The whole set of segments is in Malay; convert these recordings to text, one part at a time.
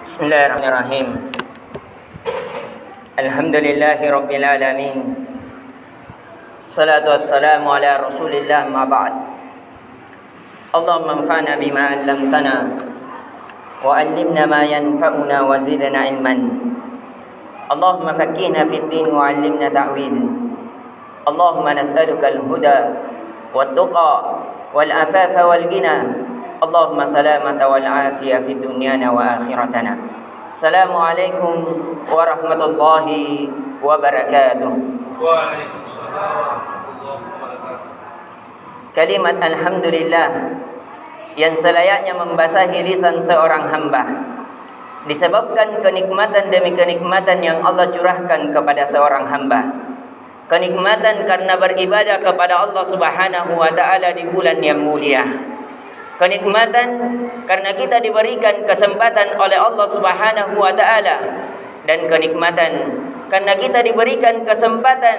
Bismillahirrahmanirrahim. Alhamdulillahi Rabbil Alamin. Salatu wassalamu ala Rasulillah ma ba'd. Allahumma anfa'na bima 'allamtana wa 'allimna ma yanfa'una wa zidna ilman. Allahumma faqqihna fid din wa 'allimna ta'wil. Allahumma nas'aluka al-huda wat-tuqa wal-afafa wal-ghina. Allahumma salamata wal afiyah fid dunyana wa akhiratana. Assalamualaikum warahmatullahi wabarakatuh. Waalaikumsalam warahmatullahi wabarakatuh. Kalimat alhamdulillah yang selayaknya membasahi lisan seorang hamba disebabkan kenikmatan demi kenikmatan yang Allah curahkan kepada seorang hamba. Kenikmatan karena beribadah kepada Allah Subhanahu wa taala di bulan yang mulia. Kenikmatan karena kita diberikan kesempatan oleh Allah Subhanahu wa taala, dan kenikmatan karena kita diberikan kesempatan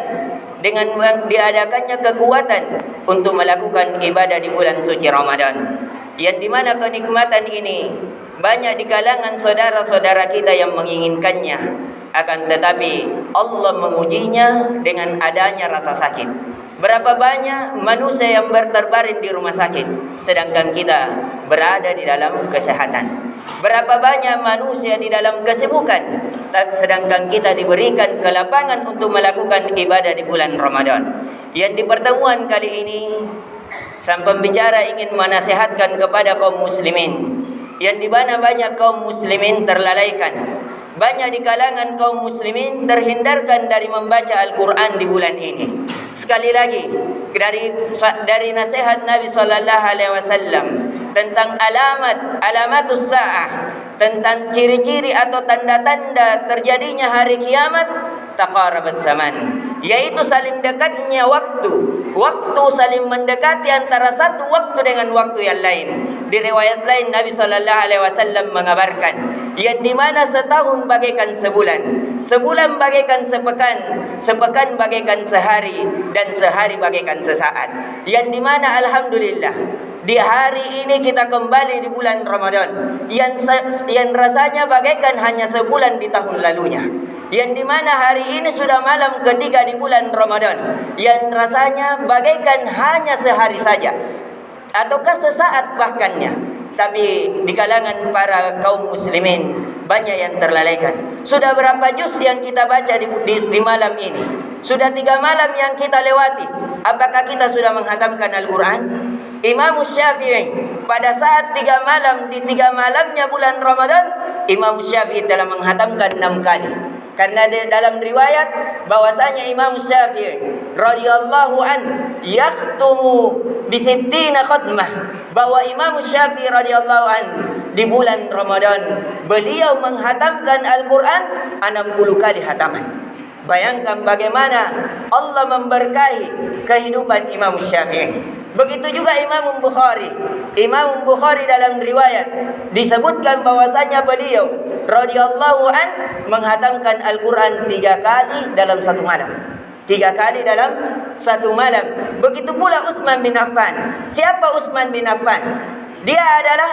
dengan diadakannya kekuatan untuk melakukan ibadah di bulan suci Ramadan. Yang dimana kenikmatan ini banyak di kalangan saudara-saudara kita yang menginginkannya, akan tetapi Allah mengujinya dengan adanya rasa sakit. Berapa banyak manusia yang berterbaring di rumah sakit, sedangkan kita berada di dalam kesehatan. Berapa banyak manusia di dalam kesibukan, sedangkan kita diberikan kelapangan untuk melakukan ibadah di bulan Ramadan. Yang di pertemuan kali ini, sang pembicara ingin menasihatkan kepada kaum muslimin, yang di mana banyak kaum muslimin terlalaikan. Banyak di kalangan kaum muslimin terhindarkan dari membaca Al-Quran di bulan ini. Sekali lagi, dari nasihat Nabi sallallahu alaihi wasallam tentang alamatus saah, tentang ciri-ciri atau tanda-tanda terjadinya hari kiamat, taqarabas zaman, yaitu saling dekatnya waktu saling mendekati antara satu waktu dengan waktu yang lain. Di riwayat lain Nabi sallallahu alaihi wasallam mengabarkan yang di mana setahun bagaikan sebulan, sebulan bagaikan sepekan, sepekan bagaikan sehari, dan sehari bagaikan sesaat. Yang di mana alhamdulillah di hari ini kita kembali di bulan Ramadan yang rasanya bagaikan hanya sebulan di tahun lalunya. Yang di mana hari ini sudah malam ketiga di bulan Ramadan yang rasanya bagaikan hanya sehari saja ataukah sesaat bahkannya. Tapi di kalangan para kaum muslimin banyak yang terlalaikan. Sudah berapa juz yang kita baca di malam ini? Sudah 3 malam yang kita lewati. Apakah kita sudah menghatamkan Al-Quran? Imam Syafi'i pada saat 3 malam, di 3 malamnya bulan Ramadan, Imam Syafi'i telah menghatamkan 6 kali. Karena dalam riwayat bahwasanya Imam Syafi'i radhiyallahu an yakhtumu bi 60 khatmah, bahwa Imam Syafi'i radhiyallahu an di bulan Ramadan beliau menghatamkan Al-Quran 60 kali hataman. Bayangkan bagaimana Allah memberkahi kehidupan Imam Syafi'i. Begitu juga Imam Bukhari. Imam Bukhari dalam riwayat disebutkan bahwasanya beliau radhiyallahu an menghatamkan Al-Quran 3 kali dalam satu malam. 3 kali dalam satu malam. Begitu pula Utsman bin Affan. Siapa Utsman bin Affan? Dia adalah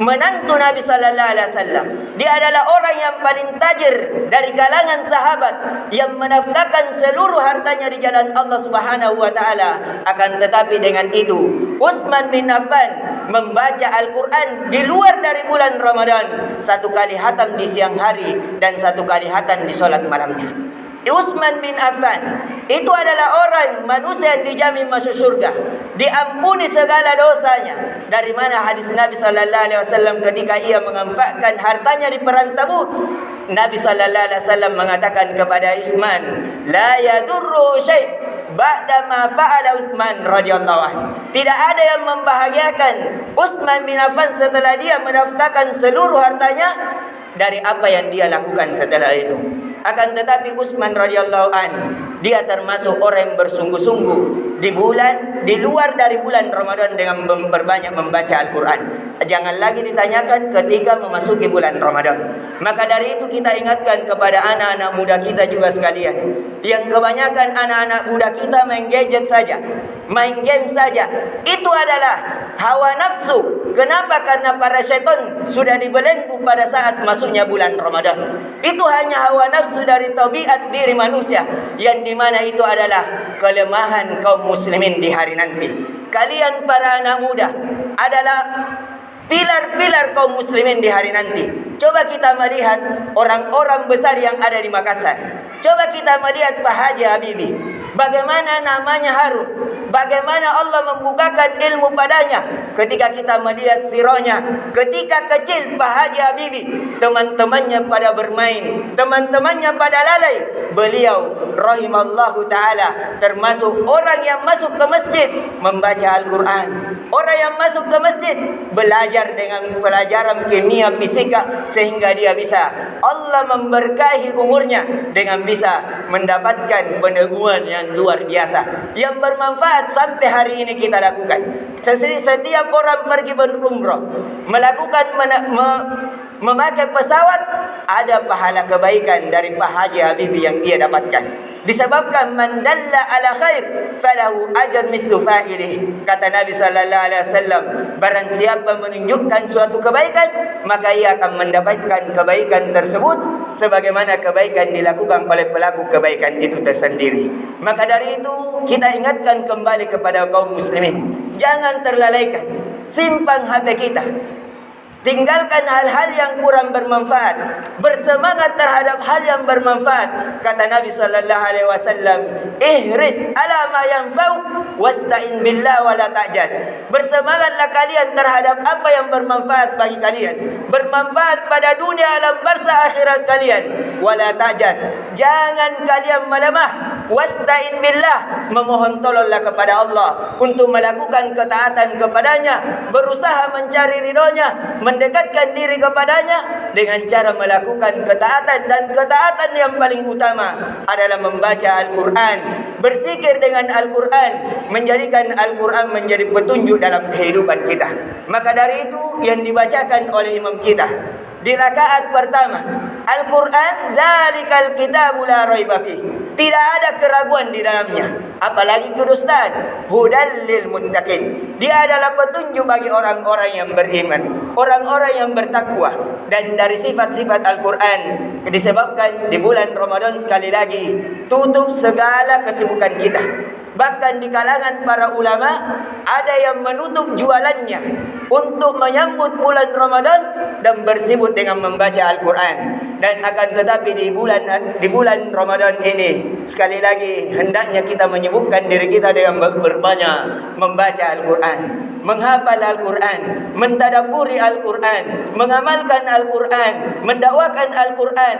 menantu Nabi sallallahu alaihi wasallam. Dia adalah orang yang paling tajir dari kalangan sahabat yang menafkahkan seluruh hartanya di jalan Allah Subhanahu wa taala. Akan tetapi dengan itu, Utsman bin Affan membaca Al-Quran di luar dari bulan Ramadan 1 kali hatam di siang hari dan 1 kali hatam di salat malamnya. Utsman bin Affan itu adalah orang manusia yang dijamin masuk surga, diampuni segala dosanya. Dari mana hadis Nabi sallallahu alaihi wasallam ketika ia menginfakkan hartanya di perang Tabuk, Nabi sallallahu alaihi wasallam mengatakan kepada Utsman, la yadurru syai' ba'da ma fa'ala Utsman radhiyallahu anhu. Tidak ada yang membahagiakan Utsman bin Affan setelah dia menafkahkan seluruh hartanya dari apa yang dia lakukan setelah itu. Akan tetapi Utsman radhiyallahu an, dia termasuk orang yang bersungguh-sungguh di luar dari bulan Ramadan dengan berbanyak membaca Al-Quran. Jangan lagi ditanyakan ketika memasuki bulan Ramadan. Maka dari itu kita ingatkan kepada anak-anak muda kita juga sekalian, yang kebanyakan anak-anak muda kita main gadget saja, main game saja. Itu adalah hawa nafsu. Kenapa? Karena para syaitan sudah dibelenggu pada saat masuknya bulan Ramadan. Itu hanya hawa nafsu dari tabiat diri manusia, yang dimana itu adalah kelemahan kaum muslimin di hari nanti. Kalian para anak muda adalah pilar-pilar kaum muslimin di hari nanti. Coba kita melihat orang-orang besar yang ada di Makassar. Coba kita melihat Pak Haji Habibie. Bagaimana namanya harum, bagaimana Allah membukakan ilmu padanya. Ketika kita melihat sirahnya, ketika kecil Pak Haji Habibie, teman-temannya pada bermain, teman-temannya pada lalai. Beliau rahimallahu ta'ala termasuk orang yang masuk ke masjid membaca Al-Quran. Orang yang masuk ke masjid belajar dengan pelajaran kimia, fisika, sehingga dia bisa, Allah memberkahi umurnya dengan bisa mendapatkan peneguhan yang luar biasa, yang bermanfaat sampai hari ini kita lakukan. Setiap orang pergi berumrah, melakukan memakai pesawat, ada pahala kebaikan dari Pak Haji Habibie yang dia dapatkan. Disebabkan man dalla ala khair falahu ajr mithlu fa'ilih. Kata Nabi sallallahu alaihi wasallam, barang siapa menunjukkan suatu kebaikan, maka ia akan mendapatkan kebaikan tersebut sebagaimana kebaikan dilakukan oleh pelaku kebaikan itu tersendiri. Maka dari itu kita ingatkan kembali kepada kaum muslimin, jangan terlalaikan, simpan HP kita. Tinggalkan hal-hal yang kurang bermanfaat. Bersemangat terhadap hal yang bermanfaat. Kata Nabi sallallahu alaihi wasallam, "Ihris ala ma yanfa'u wasta'in billah wa la ta'jaz." Bersemangatlah kalian terhadap apa yang bermanfaat bagi kalian. Bermanfaat pada dunia alam barzah akhirat kalian. Wa la ta'jaz. Jangan kalian melemah. Wasta'in billah, memohon tolonglah kepada Allah untuk melakukan ketaatan kepadanya, berusaha mencari ridhonya, mendekatkan diri kepadanya dengan cara melakukan ketaatan. Dan ketaatan yang paling utama adalah membaca Al-Quran, berzikir dengan Al-Quran, menjadikan Al-Quran menjadi petunjuk dalam kehidupan kita. Maka dari itu yang dibacakan oleh imam kita di rakaat pertama, Al-Quran, dzalikal kitabu la raiba fih. Tidak ada keraguan di dalamnya, apalagi kedustaan. Hudal lil muttaqin. Dia adalah petunjuk bagi orang-orang yang beriman, orang-orang yang bertakwa. Dan dari sifat-sifat Al-Quran disebabkan di bulan Ramadan, sekali lagi, tutup segala kesibukan kita. Bahkan di kalangan para ulama ada yang menutup jualannya untuk menyambut bulan Ramadan dan bersibuk dengan membaca Al-Quran. Dan akan tetapi di bulan Ramadan ini, sekali lagi hendaknya kita menyibukkan diri kita dengan berbanyak membaca Al-Quran, menghafal Al-Quran, mentadabburi Al-Quran, mengamalkan Al-Quran, mendakwakan Al-Quran,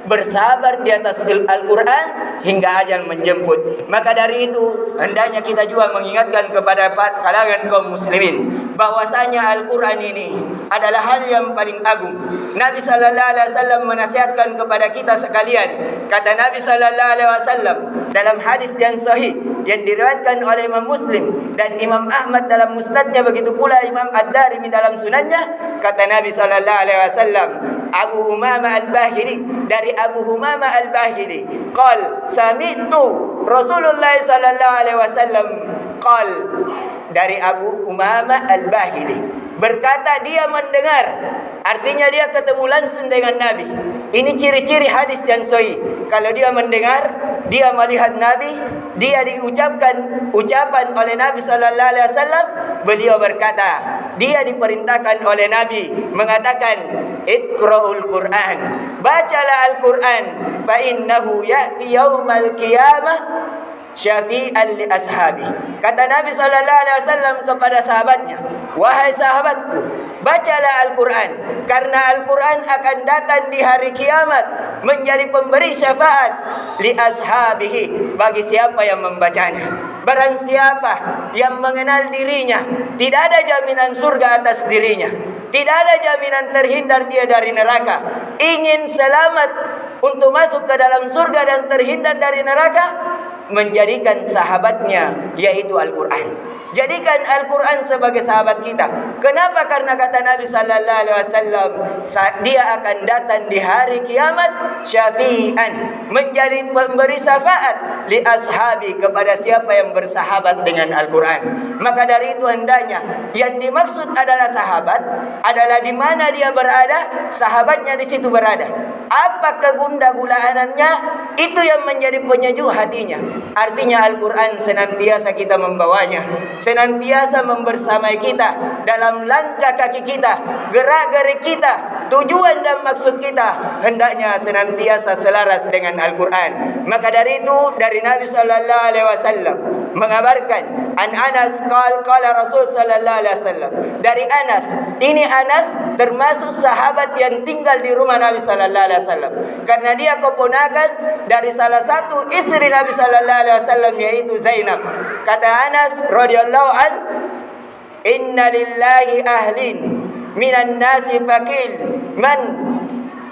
bersabar di atas Al-Quran hingga ajal menjemput. Maka dari itu hendaknya kita juga mengingatkan kepada kalangan kaum muslimin bahwasanya Al-Quran ini adalah hal yang paling agung. Nabi sallallahu alaihi wasallam menasihatkan kepada kita sekalian. Kata Nabi sallallahu alaihi wasallam dalam hadis yang sahih yang diriwayatkan oleh Imam Muslim dan Imam Ahmad dalam musnadnya, begitu pula Imam Ad-Darimi dalam sunannya. Kata Nabi sallallahu alaihi wasallam, Abu Humamah Al-Bahili, dari Abu Humamah Al-Bahili, qal sami'tu Rasulullah sallallahu alaihi wasallam qal, dari Abu Umamah Al-Bahili berkata, dia mendengar, artinya dia ketemu langsung dengan Nabi. Ini ciri-ciri hadis yang sahih. Kalau dia mendengar, dia melihat Nabi, dia diucapkan ucapan oleh Nabi sallallahu alaihi wasallam, beliau berkata, dia diperintahkan oleh Nabi mengatakan, Iqra'ul Quran, bacalah Al-Quran, fa innahu ya'ti yaumal qiyamah syafi'an li ashabi. Kata Nabi sallallahu alaihi wasallam kepada sahabatnya, wahai sahabatku, bacalah Al-Quran, karena Al-Quran akan datang di hari kiamat menjadi pemberi syafaat li ashabihi, bagi siapa yang membacanya. Barang siapa yang mengenal dirinya, tidak ada jaminan surga atas dirinya, tidak ada jaminan terhindar dia dari neraka. Ingin selamat untuk masuk ke dalam surga dan terhindar dari neraka, menjadikan sahabatnya yaitu Al-Quran. Jadikan Al-Quran sebagai sahabat kita. Kenapa? Karena kata Nabi sallallahu alaihi wasallam, dia akan datang di hari kiamat syafi'an, menjadi pemberi syafaat li ashabi, kepada siapa yang bersahabat dengan Al-Quran. Maka dari itu hendaknya yang dimaksud adalah sahabat adalah di mana dia berada, sahabatnya di situ berada. Apa kegunda-gulaannya, itu yang menjadi penyejuk hatinya. Artinya Al-Quran senantiasa kita membawanya, senantiasa membersamai kita dalam langkah kaki kita, gerak-gerik kita, tujuan dan maksud kita hendaknya senantiasa selaras dengan Al-Quran. Maka dari itu, dari Nabi sallallahu alaihi wasallam mengabarkan, an Anas qala Rasul sallallahu alaihi wasallam, dari Anas, ini Anas termasuk sahabat yang tinggal di rumah Nabi sallallahu alaihi wasallam, karena dia keponakan dari salah satu istri Nabi sallallahu alaihi wasallam, yaitu Zainab. Kata Anas radhiyallahu an, inna lillahi ahlin minan nasi fakil man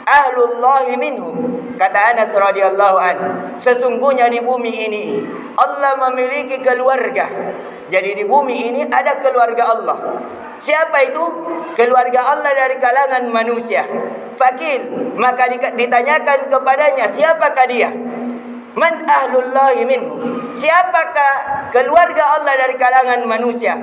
ahlullahi minhum. Kata Anas radhiyallahu an, sesungguhnya di bumi ini Allah memiliki keluarga. Jadi di bumi ini ada keluarga Allah. Siapa itu? Keluarga Allah dari kalangan manusia. Fakil, maka ditanyakan kepadanya, siapakah dia? Man ahlullahi minhum, siapakah keluarga Allah dari kalangan manusia?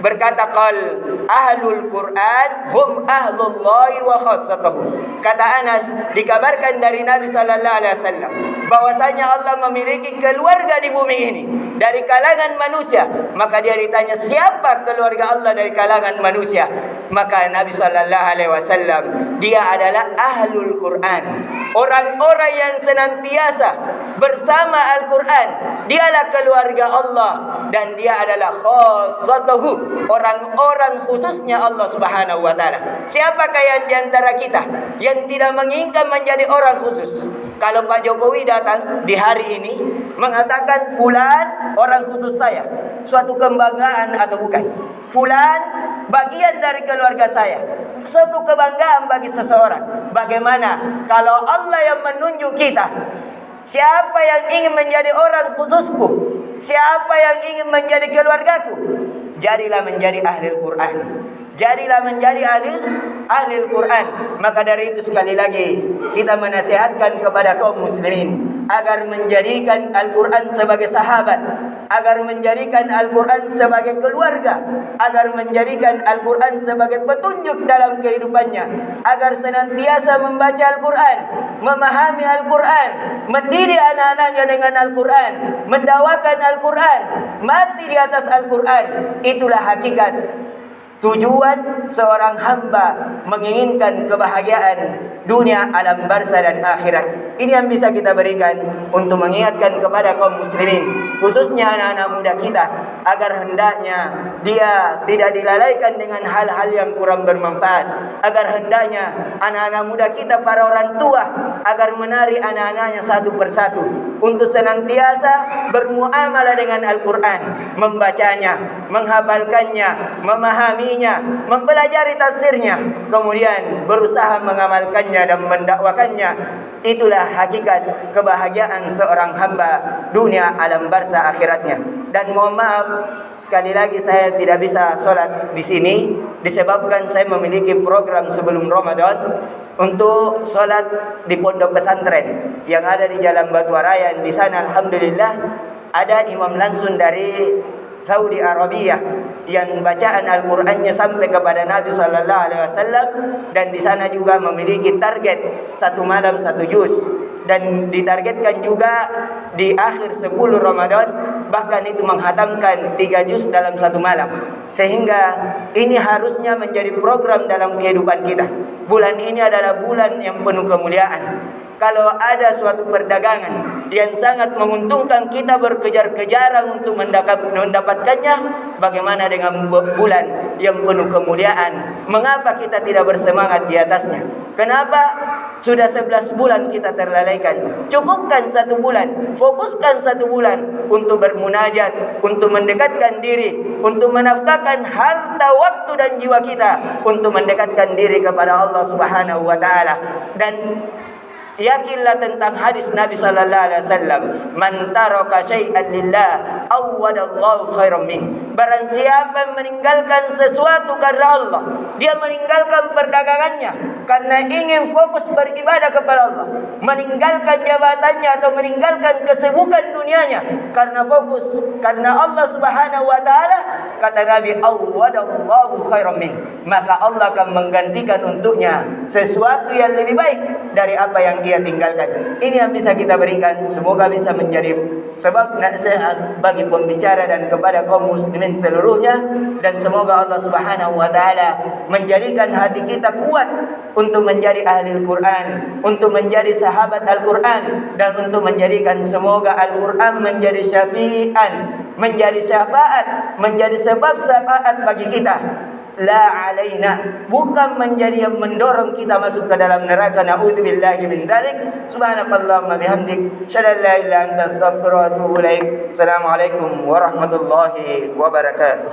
Berkata qal ahlul Quran hum ahlullahi wa khassatuhu. Kata Anas, dikabarkan dari Nabi sallallahu alaihi wasallam bahwasanya Allah memiliki keluarga di bumi ini dari kalangan manusia. Maka dia ditanya, siapa keluarga Allah dari kalangan manusia? Maka Nabi sallallahu alaihi wasallam, dia adalah ahlul Quran, orang-orang yang senantiasa bersama Al-Quran. Dialah keluarga Allah dan dia adalah khassatuhu, orang-orang khususnya Allah Subhanahu wa taala. Siapakah yang di antara kita yang tidak menginginkan menjadi orang khusus? Kalau Pak Jokowi datang di hari ini mengatakan fulan orang khusus saya, suatu kebanggaan atau bukan? Fulan bagian dari keluarga saya, suatu kebanggaan bagi seseorang. Bagaimana kalau Allah yang menunjuk kita? Siapa yang ingin menjadi orang khususku? Siapa yang ingin menjadi keluargaku? Jadilah menjadi ahli Al-Quran. Jadilah menjadi ahli Al-Quran. Maka dari itu sekali lagi kita menasihatkan kepada kaum muslimin agar menjadikan Al-Quran sebagai sahabat, agar menjadikan Al-Quran sebagai keluarga, agar menjadikan Al-Quran sebagai petunjuk dalam kehidupannya, agar senantiasa membaca Al-Quran, memahami Al-Quran, mendidik anak-anaknya dengan Al-Quran, mendakwakan Al-Quran, mati di atas Al-Quran. Itulah hakikat tujuan seorang hamba menginginkan kebahagiaan dunia, alam barzah dan akhirat. Ini yang bisa kita berikan untuk mengingatkan kepada kaum muslimin, khususnya anak-anak muda kita, agar hendaknya dia tidak dilalaikan dengan hal-hal yang kurang bermanfaat. Agar hendaknya anak-anak muda kita, para orang tua, agar menarik anak-anaknya satu persatu untuk senantiasa bermuamalah dengan Al-Quran, membacanya, menghafalkannya, memahaminya, mempelajari tafsirnya, kemudian berusaha mengamalkannya dan mendakwakannya. Itulah hakikat kebahagiaan seorang hamba dunia, alam barzah, akhiratnya. Dan mohon maaf sekali lagi saya tidak bisa sholat di sini disebabkan saya memiliki program sebelum Ramadan untuk sholat di pondok pesantren yang ada di Jalan Batu Raya. Di sana alhamdulillah ada imam langsung dari Saudi Arabia yang bacaan Al-Qur'annya sampai kepada Nabi sallallahu alaihi wasallam, dan di sana juga memiliki target satu malam satu juz, dan ditargetkan juga di akhir 10 Ramadan bahkan itu menghatamkan 3 juz dalam satu malam. Sehingga ini harusnya menjadi program dalam kehidupan kita. Bulan ini adalah bulan yang penuh kemuliaan. Kalau ada suatu perdagangan yang sangat menguntungkan kita berkejar-kejaran untuk mendapatkannya, bagaimana dengan bulan yang penuh kemuliaan? Mengapa kita tidak bersemangat di atasnya? Kenapa sudah 11 bulan kita terlalaikan? Cukupkan 1 bulan, fokuskan 1 bulan untuk bermunajat, untuk mendekatkan diri, untuk menafkahkan harta, waktu dan jiwa kita untuk mendekatkan diri kepada Allah Subhanahu wa taala. Dan yakinlah tentang hadis Nabi sallallahu alaihi wasallam, man taraka syai'an lillah awwadallahu khairan min. Barang siapa yang meninggalkan sesuatu karena Allah, dia meninggalkan perdagangannya karena ingin fokus beribadah kepada Allah, meninggalkan jabatannya atau meninggalkan kesibukan dunianya karena fokus karena Allah Subhanahu wa taala, kata Nabi, awwadallahu khairan min, maka Allah akan menggantikan untuknya sesuatu yang lebih baik dari apa yang dia tinggalkan. Ini yang bisa kita berikan, semoga bisa menjadi sebab nasihat bagi pembicara dan kepada kaum muslimin seluruhnya, dan semoga Allah Subhanahu wa taala menjadikan hati kita kuat untuk menjadi ahli Al-Quran, untuk menjadi sahabat Al-Quran, dan untuk menjadikan semoga Al-Quran menjadi syafi'an, menjadi syafaat, menjadi sebab syafaat bagi kita, la alaina, bukan menjadi yang mendorong kita masuk ke dalam neraka. Na'udzubillahi min dzalik. Subhanakallahumma bihamdik, syada la ilaha illa anta, astaghfiruka wa atubu ilaik. Assalamualaikum warahmatullahi wabarakatuh.